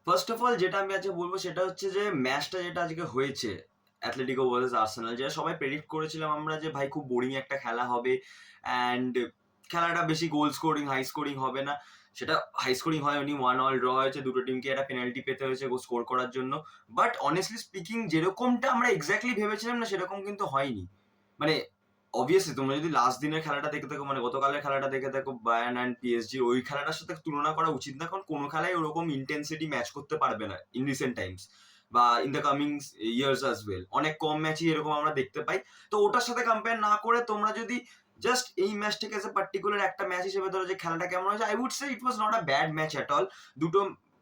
First of all যেটা আমি আজকে বলবো সেটা হচ্ছে যে ম্যাচটা যেটা আজকে হয়েছে অ্যাথলেটিকো ভার্সেস আর্সেনাল, যেটা সবাই প্রেডিক্ট করেছিলাম আমরা যে ভাই খুব বোরিং একটা খেলা হবে অ্যান্ড খেলাটা বেশি গোল স্কোরিং হাই স্কোরিং হবে না, সেটা হাই স্কোরিং হয়নি, 1-1 ড্র হয়েছে, দুটো টিমকে একটা পেনাল্টি পেতে হয়েছে স্কোর করার জন্য। বাট অনেস্টলি স্পিকিং যেরকমটা আমরা এক্স্যাক্টলি ভেবেছিলাম না সেরকম কিন্তু হয়নি। মানে অবভিয়াসলি তোমরা যদি লাস্ট দিনের খেলাটা দেখে থাকো, মানে গতকালের খেলাটা দেখে থাকো বায়ার্ন অ্যান্ড পিএসজি, ওই খেলাটার সাথে তুলনা করা উচিত না, কারণ কোনো খেলায় ওরকম ইন্টেন্সিটি ম্যাচ করতে পারবে না ইন রিসেন্ট টাইমস বা in the coming years as well. অনেক কম ম্যাচই এরকম আমরা দেখতে পাই। তো ওটার সাথে কম্পেয়ার না করে তোমরা যদি জাস্ট এই ম্যাচটাকে এজ এ পার্টিকুলার একটা ম্যাচ হিসেবে ধরো যে খেলাটা কেমন হয়েছে, I would say it was not a bad match at all. দুটো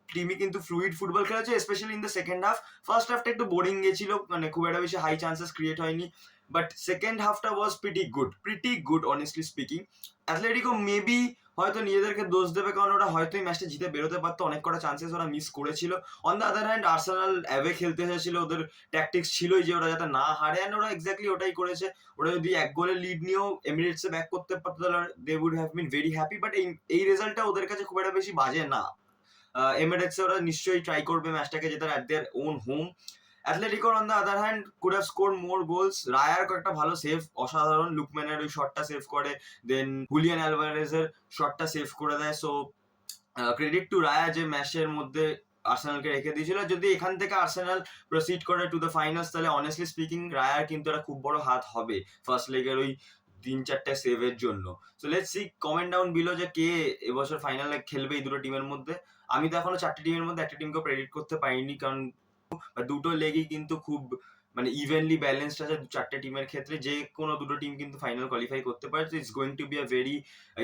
টিমই কিন্তু ফ্লুইড ফুটবল খেলেছে, specially in the second half. First হাফটা একটু বোরিং গেছিল, মানে খুব একটা বেশি হাই চান্সেস ক্রিয়েট হয়নি, বাট সেকেন্ড হাফটা was pretty good honestly speaking. Atletico maybe হয়তো নিজেদেরকে দোষ দেবে, কারণ ওরা হয়তো এই ম্যাচটা জিতে বেরোতে পারতো, অনেক কটা চান্সেস ওরা মিস করেছিল। On the other hand Arsenal away খেলতে এসেছিল, ওদের ট্যাকটিক্স ছিলই যে ওরা যাতে না হারে, অ্যান্ড ওরা এক্স্যাক্টলি ওটাই করেছে। ওরা যদি এক গোলের লিড নিয়েও এমিরেটসে ব্যাক করতে পারতো তাহলে they would have been very happy, but এই রেজাল্টটা ওদের কাছে খুব একটা বেশি বাজে না। এমিরেটসে ওরা নিশ্চয়ই ট্রাই করবে ম্যাচটাকে জেতার অ্যাট দেয়ার ওন হোম। অ্যাথলেটিকোর on the other hand could have score more goals. রায়ার একটা ভালো সেভ, অসাধারণ, লুকম্যানের ওই শটটা সেভ করে, দেন হুলিয়ান অ্যালভারেজের শটটা সেভ করে দেয়। সো ক্রেডিট টু রায়া যে ম্যাচের মধ্যে আর্সেনালকে রেখে দিয়েছিল। যদি এখান থেকে আর্সেনাল প্রসিড করে টু দ্য ফাইনালস, তাহলে অনেস্টলি স্পিকিং রায়ার কিন্তু একটা খুব বড় হাত হবে ফার্স্ট লেগের ওই 3-4টে সেভের জন্য। So let's see, comment down below যে কে এবছর ফাইনালে খেলবে এই দুটো টিমের মধ্যে। আমি তো এখনো 4টে টিমের মধ্যে একটা টিমকে প্রেডিক্ট করতে পারিনি, কারণ দুটো লেগই কিন্তু খুব মানে ইভেনলি ব্যালেন্সড আছে 4টে টিমের ক্ষেত্রে, যে কোনো দুটো টিম কিন্তু ফাইনাল কোয়ালিফাই করতে পারে। It's going to be a very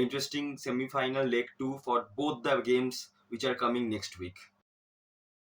interesting semifinal leg 2 for both the games which are coming next week.